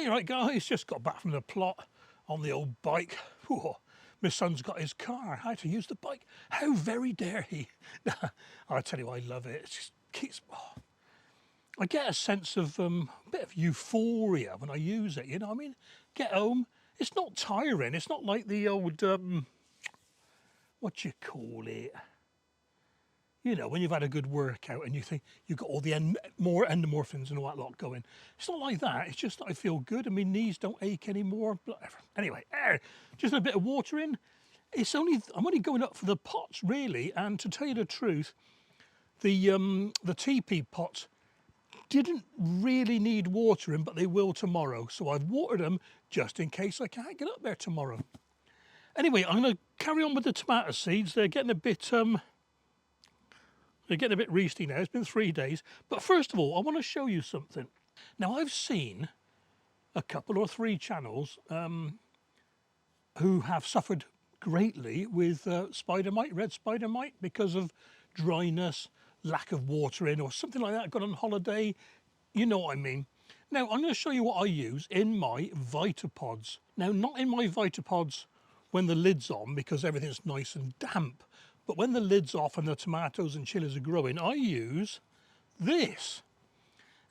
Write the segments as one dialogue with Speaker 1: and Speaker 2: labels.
Speaker 1: Hey, right guys, just got back from the plot on the old bike. Whew, my son's got his car, how to use the bike. How very dare he? I tell you, I love it. It just keeps... Oh, I get a sense of a bit of euphoria when I use it, you know what I mean? Get home, it's not tiring, it's not like the old, what you call it? You know, when you've had a good workout and you think you've got all the more endorphins and all that lot going. It's not like that. It's just that I feel good and my knees don't ache anymore. Anyway, just a bit of water in. I'm only going up for the pots really. And to tell you the truth, the teepee pots didn't really need watering, but they will tomorrow. So I've watered them just in case I can't get up there tomorrow. Anyway, I'm going to carry on with the tomato seeds. They're getting a bit... They're getting a bit reasty now, it's been 3 days. But first of all, I want to show you something. Now, I've seen a couple or 3 channels who have suffered greatly with spider mite, red spider mite, because of dryness, lack of watering or something like that, gone on holiday, you know what I mean. Now, I'm going to show you what I use in my Vitapods. Now, not in my Vitapods when the lid's on, because everything's nice and damp. But when the lid's off and the tomatoes and chilies are growing, I use this.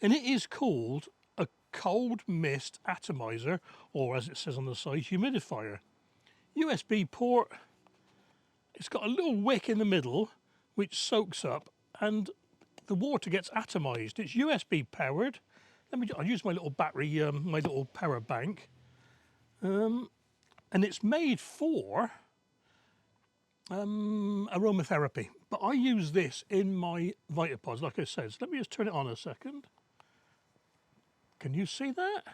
Speaker 1: And it is called a cold mist atomizer, or as it says on the side, humidifier. USB port. It's got a little wick in the middle, which soaks up, and the water gets atomized. It's USB powered. I'll use my little battery, my little power bank. And it's made for aromatherapy, but I use this in my Vitapods, like I said. So let me just turn it on a second. Can you see that?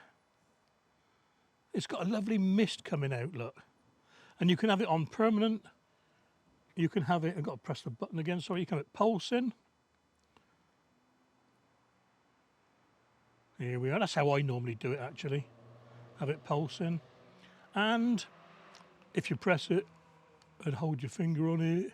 Speaker 1: It's got a lovely mist coming out, look. And you can have it on permanent. You can have it, I've got to press the button again, sorry, you can have it pulsing. Here we are, that's how I normally do it actually. Have it pulsing. And if you press it, and hold your finger on it.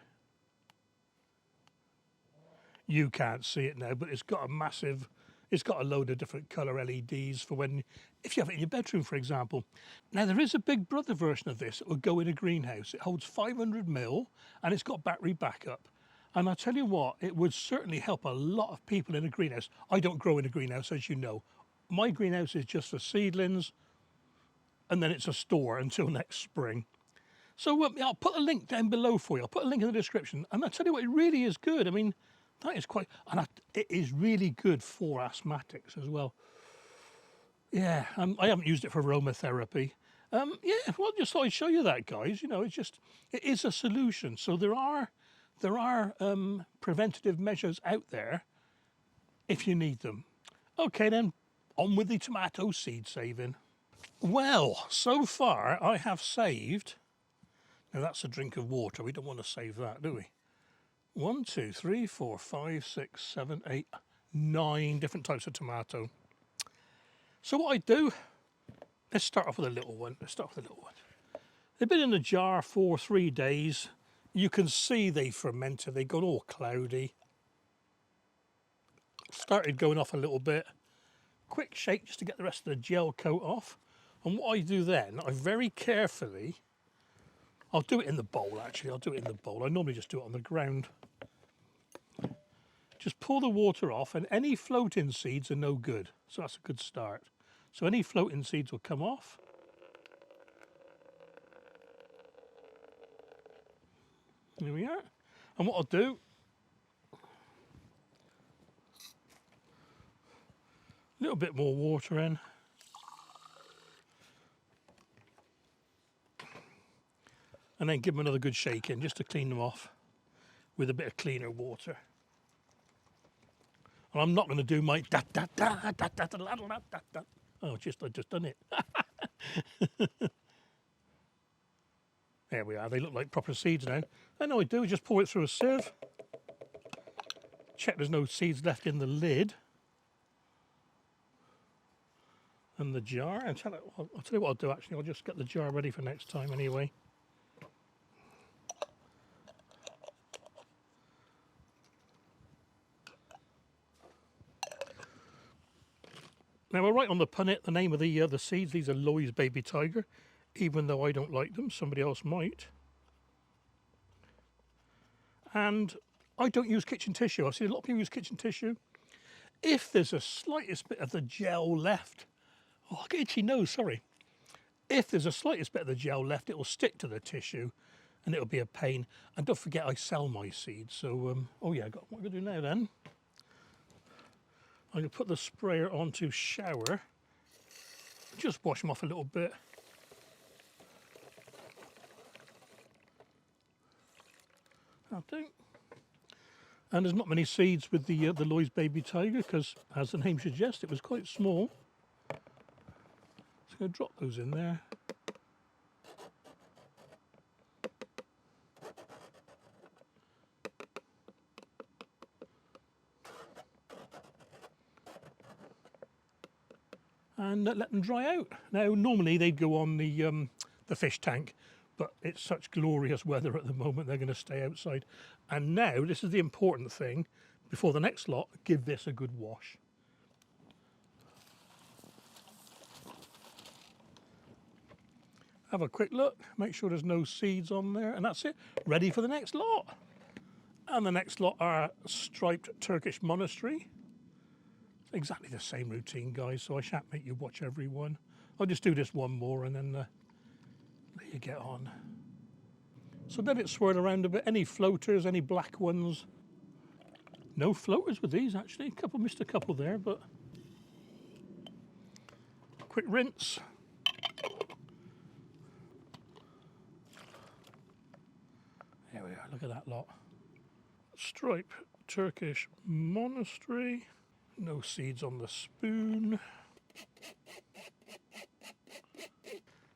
Speaker 1: You can't see it now, but it's got a load of different colour LEDs for when, if you have it in your bedroom, for example. Now, there is a big brother version of this that will go in a greenhouse. It holds 500 mil and it's got battery backup. And I tell you what, it would certainly help a lot of people in a greenhouse. I don't grow in a greenhouse, as you know. My greenhouse is just for seedlings, and then it's a store until next spring. So I'll put a link down below for you. I'll put a link in the description. And I tell you what, it really is good. I mean, that is quite... And it is really good for asthmatics as well. Yeah, I haven't used it for aromatherapy. Yeah, well, just thought I'd show you that, guys. You know, it is a solution. So there are preventative measures out there if you need them. Okay, then, on with the tomato seed saving. Well, so far I have saved... Now that's a drink of water, we don't want to save that, do we? 1, 2, 3, 4, 5, 6, 7, 8, 9 different types of tomato. So what I do, let's start off with a little one. They've been in the jar for 3 days. You can see they fermented, they got all cloudy. Started going off a little bit. Quick shake just to get the rest of the gel coat off. And what I do then, I very carefully... I'll do it in the bowl, actually. I'll do it in the bowl. I normally just do it on the ground. Just pour the water off, and any floating seeds are no good. So that's a good start. So any floating seeds will come off. There we are. And what I'll do, a little bit more water in. And then give them another good shake in just to clean them off with a bit of cleaner water. And I'm not going to do my da da da da da da da da da da. Oh, I've just done it. There we are. They look like proper seeds now. And all I do is just pour it through a sieve. Check there's no seeds left in the lid and the jar. And I'll tell you what I'll do. Actually, I'll just get the jar ready for next time anyway. Now I write on the punnet the name of the seeds. These are Loy's Baby Tiger, even though I don't like them, somebody else might. And I don't use kitchen tissue. I've seen a lot of people use kitchen tissue. If there's a slightest bit of the gel left, oh, I get itchy nose, sorry. If there's a slightest bit of the gel left, it will stick to the tissue and it'll be a pain. And don't forget, I sell my seeds. So, oh yeah, what I'm going to do now then, I'm going to put the sprayer onto shower, just wash them off a little bit. That'll do. And there's not many seeds with the Loy's Baby Tiger because, as the name suggests, it was quite small. So I'm going to drop those in there. And let them dry out. Now, normally they'd go on the fish tank, but it's such glorious weather at the moment, they're going to stay outside. And now, this is the important thing, before the next lot, give this a good wash. Have a quick look, make sure there's no seeds on there, and that's it, ready for the next lot. And the next lot are striped Turkish monastery. Exactly the same routine, guys, so I shan't make you watch every one. I'll just do this one more and then let you get on. So let it swirl around a bit. Any floaters, any black ones? No floaters with these, actually. Missed a couple there, but quick rinse. There we are, look at that lot. Stripe Turkish monastery. No seeds on the spoon.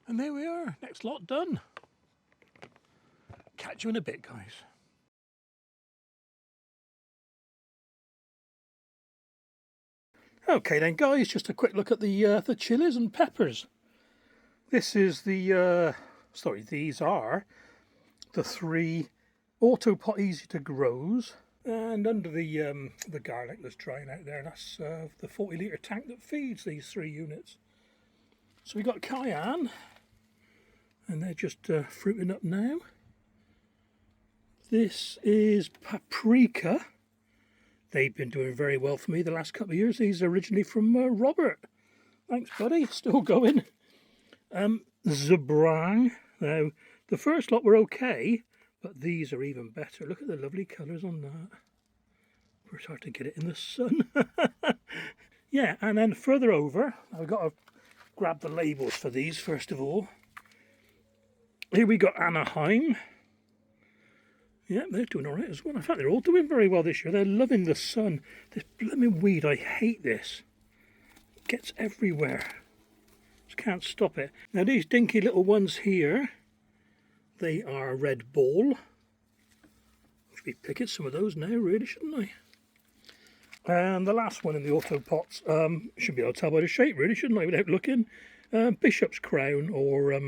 Speaker 1: And there we are, next lot done. Catch you in a bit, guys. Okay then, guys, just a quick look at the chilies and peppers. This is these are the 3 auto pot easy to grows. And under the garlic that's drying out there, that's the 40-litre tank that feeds these 3 units. So we got cayenne, and they're just fruiting up now. This is paprika. They've been doing very well for me the last couple of years. These are originally from Robert. Thanks, buddy. Still going. Zabrang. Now, the first lot were okay, but these are even better. Look at the lovely colours on that. It's hard to get it in the sun. Yeah, and then further over, I've got to grab the labels for these first of all. Here we got Anaheim. Yeah, they're doing all right as well. In fact, they're all doing very well this year. They're loving the sun. This blooming weed, I hate this. It gets everywhere. Just can't stop it. Now these dinky little ones here, they are Red Ball. Should be picking some of those now, really, shouldn't I? And the last one in the auto pots, should be able to tell by the shape, really, shouldn't I, without looking? Bishop's Crown or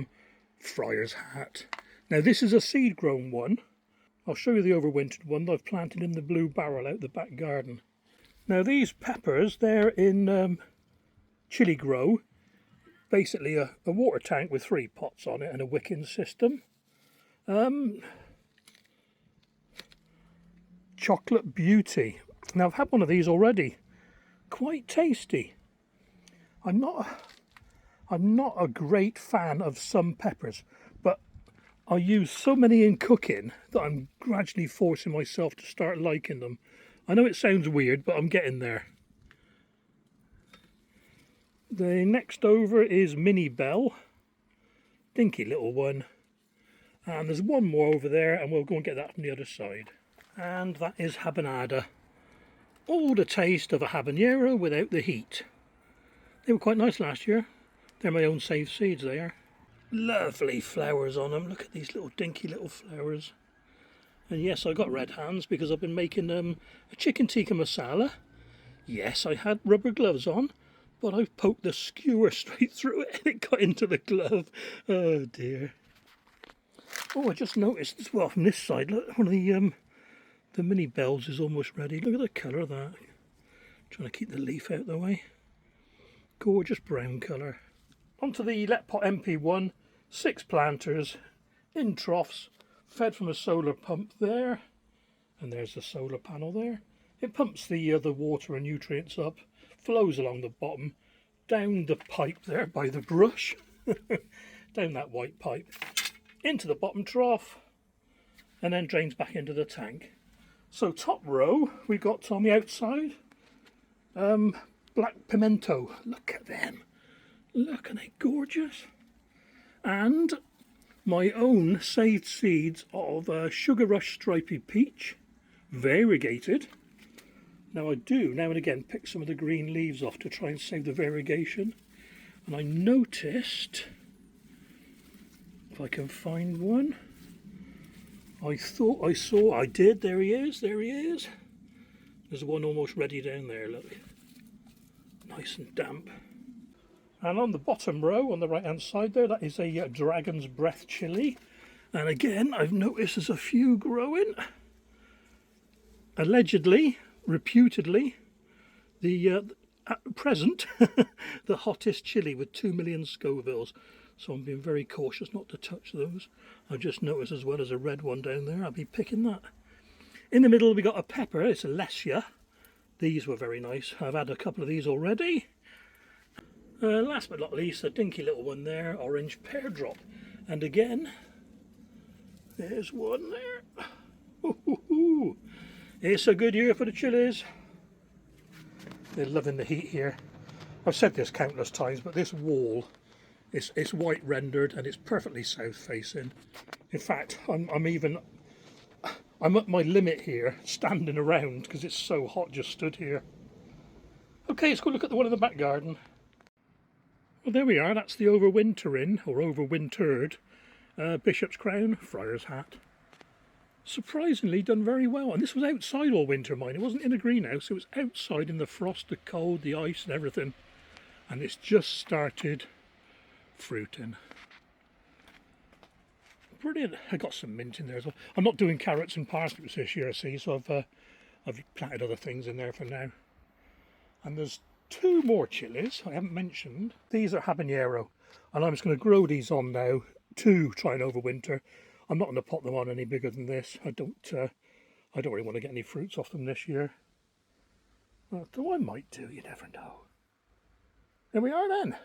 Speaker 1: Friar's Hat. Now this is a seed-grown one. I'll show you the overwintered one that I've planted in the blue barrel out the back garden. Now these peppers, they're in chilli grow. Basically a water tank with 3 pots on it and a wicking system. Chocolate Beauty. Now I've had one of these already. Quite tasty. I'm not a great fan of some peppers, but I use so many in cooking that I'm gradually forcing myself to start liking them. I know it sounds weird, but I'm getting there. The next over is Mini Bell. Dinky little one. And there's one more over there, and we'll go and get that from the other side. And that is Habanada. All the taste of a habanero without the heat. They were quite nice last year. They're my own saved seeds, they are. Lovely flowers on them. Look at these little dinky little flowers. And yes, I got red hands because I've been making a chicken tikka masala. Yes, I had rubber gloves on, but I've poked the skewer straight through it and it got into the glove. Oh dear. Oh, I just noticed as well from this side, look, one of the mini bells is almost ready. Look at the colour of that. Trying to keep the leaf out of the way. Gorgeous brown colour. Onto the Let Pot MP1, 6 planters in troughs, fed from a solar pump there, and there's the solar panel there. It pumps the water and nutrients up, flows along the bottom, down the pipe there by the brush, down that white pipe, into the bottom trough, and then drains back into the tank. So top row, we've got on the outside, black pimento. Look at them. Look, are they gorgeous? And my own saved seeds of Sugar Rush Stripy Peach, variegated. Now I do now and again pick some of the green leaves off to try and save the variegation. And I noticed, if I can find one, I thought I saw, I did, there he is, there he is. There's one almost ready down there, look. Nice and damp. And on the bottom row, on the right hand side there, that is a Dragon's Breath chilli. And again, I've noticed there's a few growing. Allegedly, reputedly, the at present, the hottest chilli with 2 million Scovilles. So I'm being very cautious not to touch those. I just noticed as well as a red one down there, I'll be picking that. In the middle we got a pepper, it's a Lesia. These were very nice. I've had a couple of these already. Last but not least, a dinky little one there, orange pear drop. And again, there's one there. Ooh, ooh, ooh. It's a good year for the chillies. They're loving the heat here. I've said this countless times, but this wall, it's white rendered and it's perfectly south facing. In fact, I'm at my limit here, standing around because it's so hot just stood here. Okay, let's go look at the one in the back garden. Well, there we are. That's the Overwintering, or Overwintered, Bishop's Crown, Friar's Hat. Surprisingly done very well. And this was outside all winter, mine. It wasn't in a greenhouse. It was outside in the frost, the cold, the ice and everything. And it's just started fruiting. Brilliant. I got some mint in there as well. I'm not doing carrots and parsnips this year, see, so I've planted other things in there for now. And there's 2 more chillies I haven't mentioned. These are habanero, and I'm just going to grow these on now to try and overwinter. I'm not going to pot them on any bigger than this. I don't really want to get any fruits off them this year. Though I might do, you never know. There we are then.